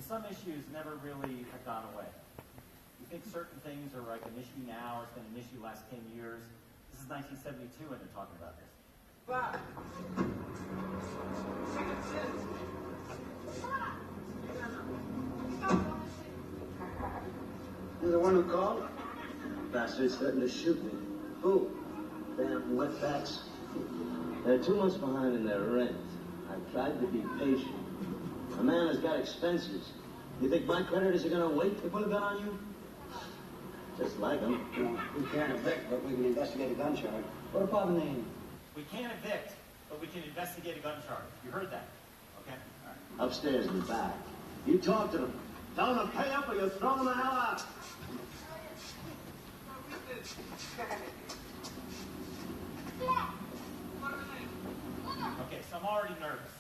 And some issues never really have gone away. You think certain things are like an issue now, or it's been an issue the last 10 years. This is 1972 when they're talking about this. You're the one who called? Bastard's threatened to shoot me. Who? Damn wetbacks. They're 2 months behind in their rent. I tried to be patient. A man has got expenses. You think my creditors are going to wait to put a gun on you? Just like them. We can't evict, but we can investigate a gun charge. What about the name? We can't evict, but we can investigate a gun charge. You heard that, okay? All right. Upstairs in the back. You talk to them. Tell them to pay up or you'll throw them the hell out. Okay, so I'm already nervous,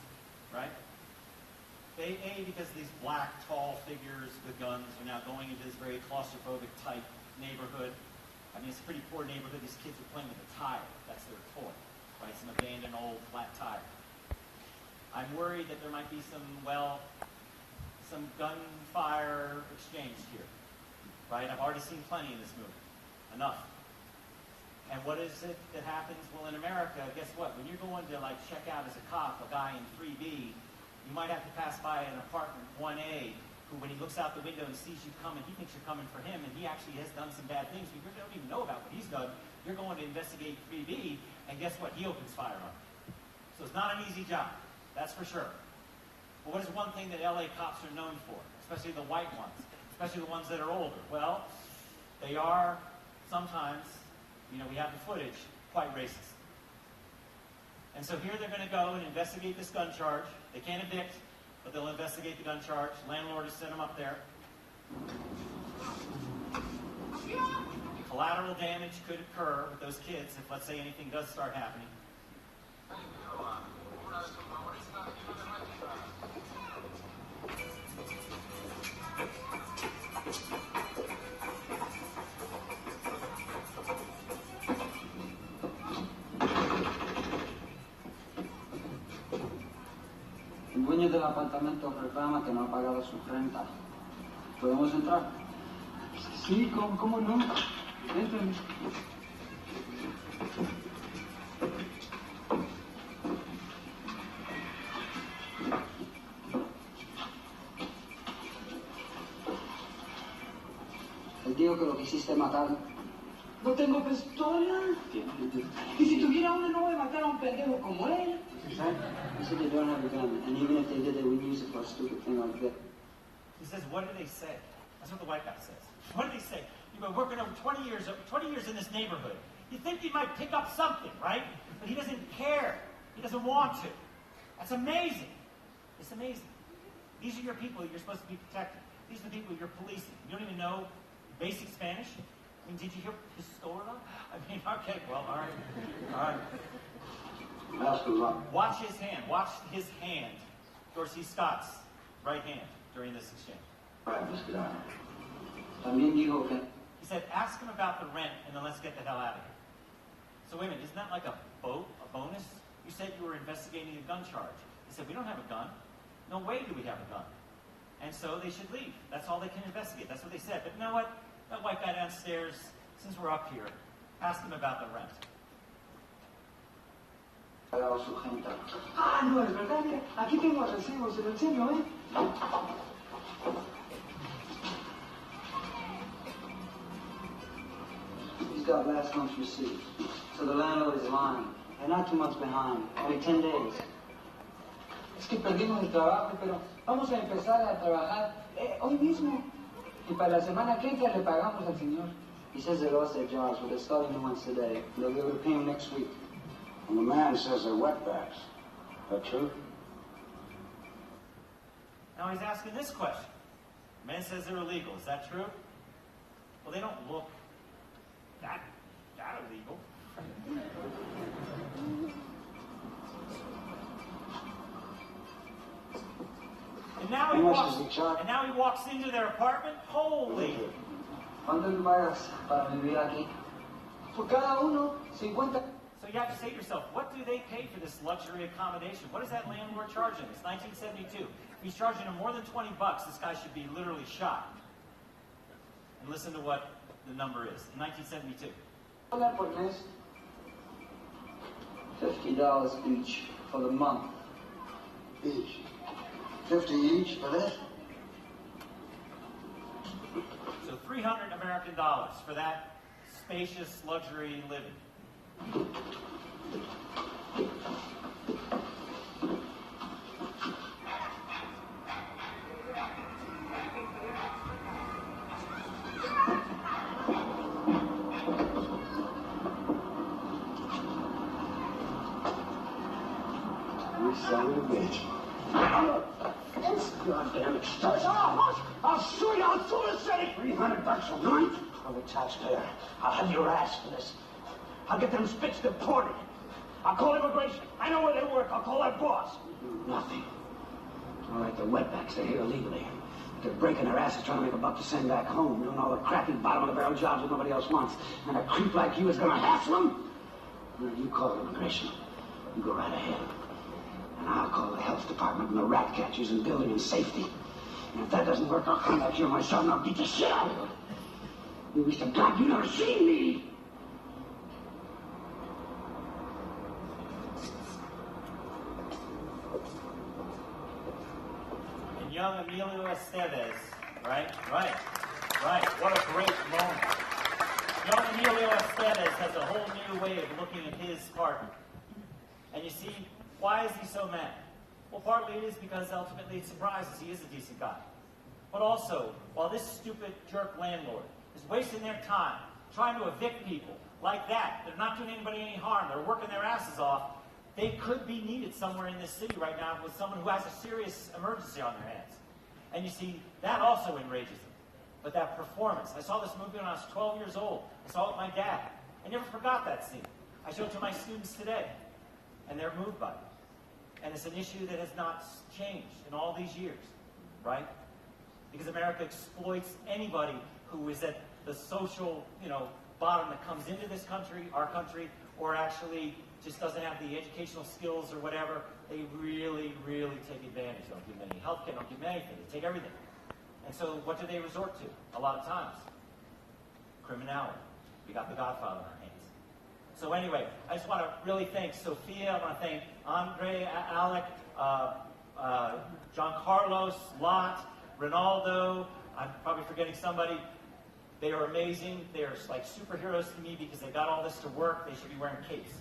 right? Because these black, tall figures with guns are now going into this very claustrophobic type neighborhood. I mean, it's a pretty poor neighborhood. These kids are playing with a tire. That's their toy, right? Some abandoned old flat tire. I'm worried that there might be some gunfire exchanged here, right? I've already seen plenty in this movie. Enough. And what is it that happens? Well, in America, guess what? When you're going to, like, check out as a cop a guy in 3B, you might have to pass by an apartment 1A who, when he looks out the window and sees you coming, he thinks you're coming for him, and he actually has done some bad things. You don't even know about what he's done. You're going to investigate 3B, and guess what? He opens fire on you. So it's not an easy job. That's for sure. But what is one thing that LA cops are known for, especially the white ones, especially the ones that are older? Well, they are sometimes, we have the footage, quite racist. And so here they're going to go and investigate this gun charge. They can't evict, but they'll investigate the gun charge. Landlord has sent them up there. Collateral damage could occur with those kids if, let's say, anything does start happening. El dueño del apartamento reclama que no ha pagado su renta. ¿Podemos entrar? Sí, ¿cómo no? Entren. Él dijo que lo quisiste matar. No tengo pistola. Y si tuviera una no voy a matar a un pendejo como él. He said they don't have a gun, and even if they did, they wouldn't use it for a stupid thing like that. He says, what do they say? That's what the white guy says. What do they say? You've been working over 20 years in this neighborhood. You think you might pick up something, right? But he doesn't care. He doesn't want to. That's amazing. It's amazing. These are your people you're supposed to be protecting. These are the people you're policing. You don't even know basic Spanish? I mean, did you hear pistola? I mean, okay, well, all right. All right. Watch his hand. Watch his hand. Dorsey Scott's right hand during this exchange. He said, ask him about the rent, and then let's get the hell out of here. So wait a minute, isn't that like a bonus? You said you were investigating a gun charge. He said, we don't have a gun. No way do we have a gun. And so they should leave. That's all they can investigate. That's what they said. But you know what? That white guy downstairs, since we're up here, ask him about the rent. Ah, no, es verdad, mira, aquí tengo el recibo, se lo enseño, ¿eh? He's got last month's receipt, so the landlord is lying. They're not 2 months behind, only 10 days. Es que perdimos el trabajo, pero vamos a empezar a trabajar hoy mismo. Y para la semana que entra le pagamos al señor. He says they lost their jobs, but they're starting new ones today. They'll be able to pay him next week. And the man says they're wetbacks. That true? Now he's asking this question. The man says they're illegal. Is that true? Well, they don't look that illegal. And now he walks into their apartment. Holy! ¿Cuánto le pagas para vivir aquí? Por cada uno, 50. So you have to say to yourself, what do they pay for this luxury accommodation? What does that landlord charge them? It's 1972. If he's charging him more than 20 bucks, this guy should be literally shot. And listen to what the number is. In 1972. $50 each for the month. Each. 50 each for that? So 300 American dollars for that spacious luxury living. You son of a bitch. This goddamn extortion. I'll show you how soon as say $300 a month. I'm a taxpayer. I'll have your ass for this. I'll get them spits deported. I'll call immigration. I know where they work. I'll call their boss. Nothing. All right, the wetbacks, they're here illegally. They're breaking their asses trying to make a buck to send back home, doing all the crappy bottom-of-the-barrel jobs that nobody else wants. And a creep like you is gonna hassle them? Well, you call immigration. You go right ahead. And I'll call the health department and the rat catchers and building and safety. And if that doesn't work, I'll come back here myself and I'll beat the shit out of you. You wish to God you never seen me. And young Emilio Estevez, right? What a great moment. Young Emilio Estevez has a whole new way of looking at his partner. And you see, why is he so mad? Well, partly it is because ultimately it surprises he is a decent guy. But also, while this stupid jerk landlord is wasting their time trying to evict people like that, they're not doing anybody any harm, they're working their asses off, they could be needed somewhere in this city right now with someone who has a serious emergency on their hands. And you see, that also enrages them. But that performance, I saw this movie when I was 12 years old. I saw it with my dad. I never forgot that scene. I showed it to my students today, and they're moved by it. And it's an issue that has not changed in all these years, right? Because America exploits anybody who is at the social, bottom that comes into this country, our country, or actually just doesn't have the educational skills or whatever. They really, really take advantage. They don't give them any health care, don't give them anything. They take everything. And so what do they resort to? A lot of times, criminality. We got the Godfather on our hands. So anyway, I just want to really thank Sophia. I want to thank Andre, Alec, John Carlos, Lot, Ronaldo. I'm probably forgetting somebody. They are amazing. They're like superheroes to me because they got all this to work. They should be wearing capes.